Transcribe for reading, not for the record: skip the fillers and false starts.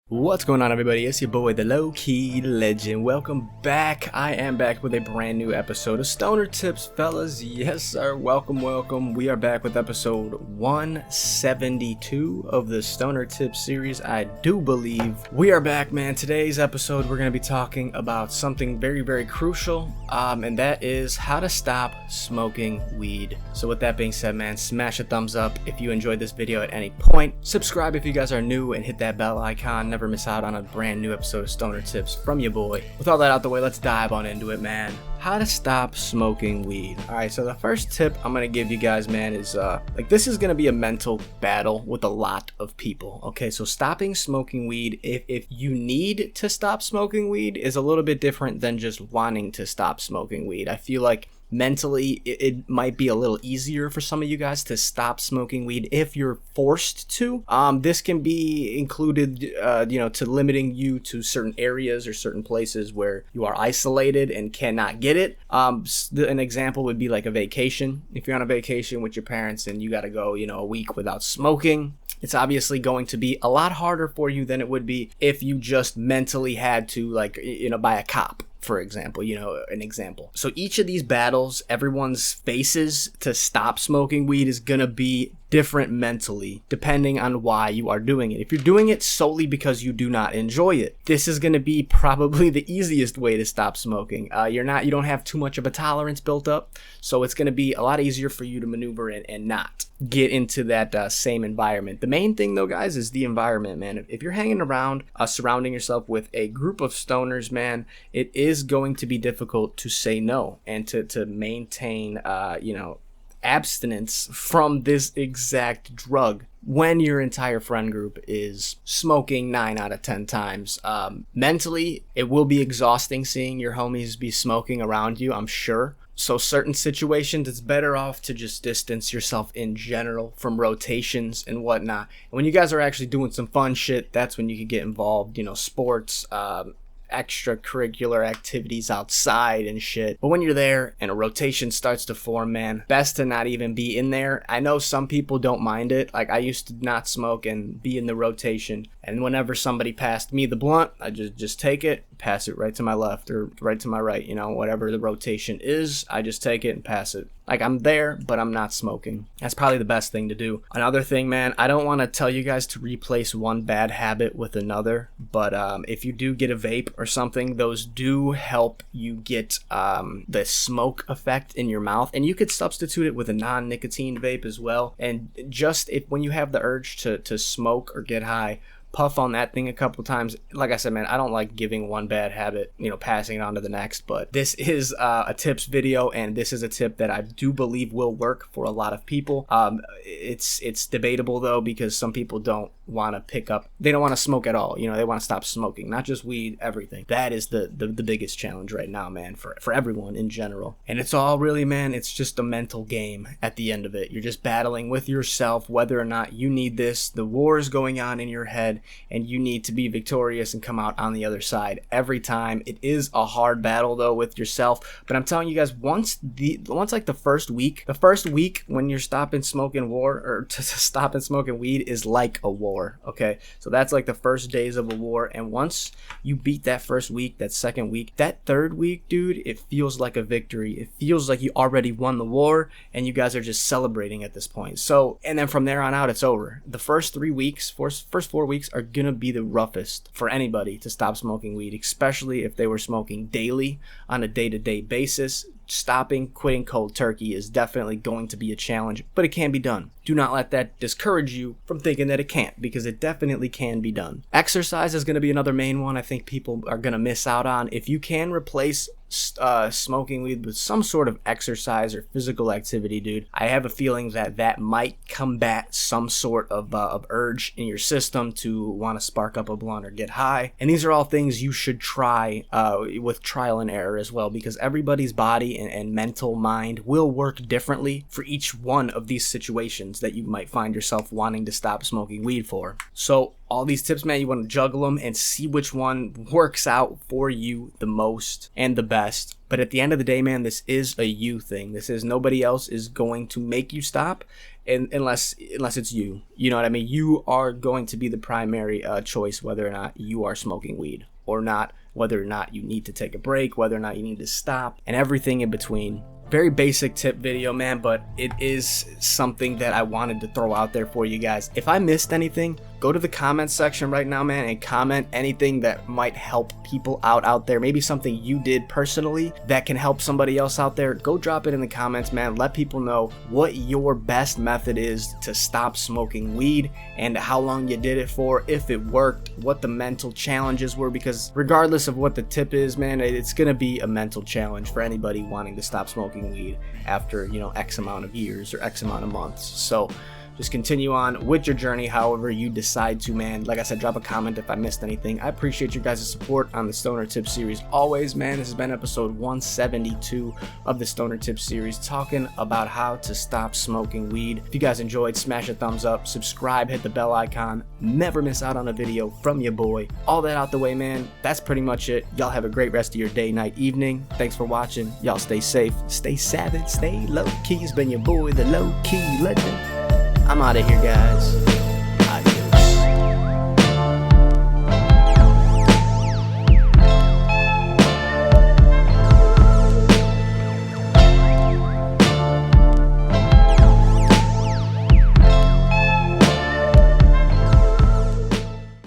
What's going on, everybody? It's your boy, the LowkeyLegend. Welcome back. I am back with a brand new episode of Stoner Tips, fellas. Yes, sir. Welcome. We are back with episode 172 of the Stoner Tips series. I do believe we are back, man. Today's episode, we're going to be talking about something very, very crucial, and that is how to stop smoking weed. So with that being said, man, smash a thumbs up if you enjoyed this video at any point. Subscribe if you guys are new, and hit that bell icon. Never miss out on a brand new episode of Stoner Tips from your boy. With all that out the way, let's dive on into it, man. How to stop smoking weed. Alright, so the first tip I'm gonna give you guys, man, is this is gonna be a mental battle with a lot of people. Okay, so stopping smoking weed, if you need to stop smoking weed, is a little bit different than just wanting to stop smoking weed. I feel like mentally it might be a little easier for some of you guys to stop smoking weed if you're forced to. This can be included to limiting you to certain areas or certain places where you are isolated and cannot get it. An example would be like a vacation. If you're on a vacation with your parents and you got to go a week without smoking, it's obviously going to be a lot harder for you than it would be if you just mentally had to, buy a cop, for example, an example. So each of these battles, everyone's faces to stop smoking weed is gonna be different mentally, depending on why you are doing it. If you're doing it solely because you do not enjoy it, this is gonna be probably the easiest way to stop smoking. You don't have too much of a tolerance built up, so it's gonna be a lot easier for you to maneuver in and not get into that same environment. The main thing though, guys, is the environment, man. If you're hanging around, surrounding yourself with a group of stoners, man, it is going to be difficult to say no and to maintain abstinence from this exact drug when your entire friend group is smoking 9 out of 10 times. Mentally, it will be exhausting seeing your homies be smoking around you, I'm sure. So certain situations, it's better off to just distance yourself in general from rotations and whatnot. And when you guys are actually doing some fun shit, that's when you can get involved, sports, extracurricular activities outside and shit. But when you're there and a rotation starts to form, man, best to not even be in there. I know some people don't mind it. Like, I used to not smoke and be in the rotation, and whenever somebody passed me the blunt, I just take it, pass it right to my left or right to my right, whatever the rotation is, I just take it and pass it. Like, I'm there, but I'm not smoking. That's probably the best thing to do. Another thing, man, I don't want to tell you guys to replace one bad habit with another, but if you do get a vape or something, those do help you get the smoke effect in your mouth, and you could substitute it with a non-nicotine vape as well. And just when you have the urge to smoke or get high, puff on that thing a couple times. Like I said, man, I don't like giving one bad habit, passing it on to the next, but this is a tips video, and this is a tip that I do believe will work for a lot of people. It's debatable though, because some people don't want to they don't want to smoke at all. They want to stop smoking, not just weed, everything. That is the biggest challenge right now, man, for everyone in general. And it's all really, man, it's just a mental game at the end of it. You're just battling with yourself whether or not you need this. The war is going on in your head, and you need to be victorious and come out on the other side every time. It is a hard battle though with yourself, but I'm telling you guys, once like the first week when you're stopping smoking stopping smoking weed is like a war. Okay, so that's like the first days of a war, and once you beat that first week, that second week, that third week, dude, it feels like a victory. It feels like you already won the war, and you guys are just celebrating at this point. So, and then from there on out, it's over. The first 4 weeks are gonna be the roughest for anybody to stop smoking weed, especially if they were smoking daily on a day-to-day basis. Quitting cold turkey is definitely going to be a challenge, but it can be done. Do not let that discourage you from thinking that it can't, because it definitely can be done. Exercise is going to be another main one I think people are going to miss out on. If you can replace smoking weed with some sort of exercise or physical activity, dude, I have a feeling that might combat some sort of urge in your system to want to spark up a blunt or get high. And these are all things you should try with trial and error as well, because everybody's body and mental mind will work differently for each one of these situations that you might find yourself wanting to stop smoking weed for. So all these tips, man, you want to juggle them and see which one works out for you the most and the best. But at the end of the day, man, this is a you thing. This is nobody else is going to make you stop. unless it's you. You know what I mean? You are going to be the primary choice whether or not you are smoking weed or not, whether or not you need to take a break, whether or not you need to stop, and everything in between. Very basic tip video, man, but it is something that I wanted to throw out there for you guys. If I missed anything, go to the comment section right now, man, and comment anything that might help people out there. Maybe something you did personally that can help somebody else out there. Go drop it in the comments, man. Let people know what your best method is to stop smoking weed and how long you did it for, if it worked, what the mental challenges were, because regardless of what the tip is, man, it's gonna be a mental challenge for anybody wanting to stop smoking weed after, you know, X amount of years or X amount of months. So just continue on with your journey however you decide to, man. Like I said, drop a comment if I missed anything. I appreciate your guys' support on the Stoner Tip series always, man. This has been episode 172 of the Stoner Tip series, talking about how to stop smoking weed. If you guys enjoyed, smash a thumbs up, subscribe, hit the bell icon, never miss out on a video from your boy. All that out the way, man. That's pretty much it. Y'all have a great rest of your day, night, evening. Thanks for watching. Y'all stay safe, stay savage, stay low key. It's been your boy, the low key legend. I'm out of here, guys.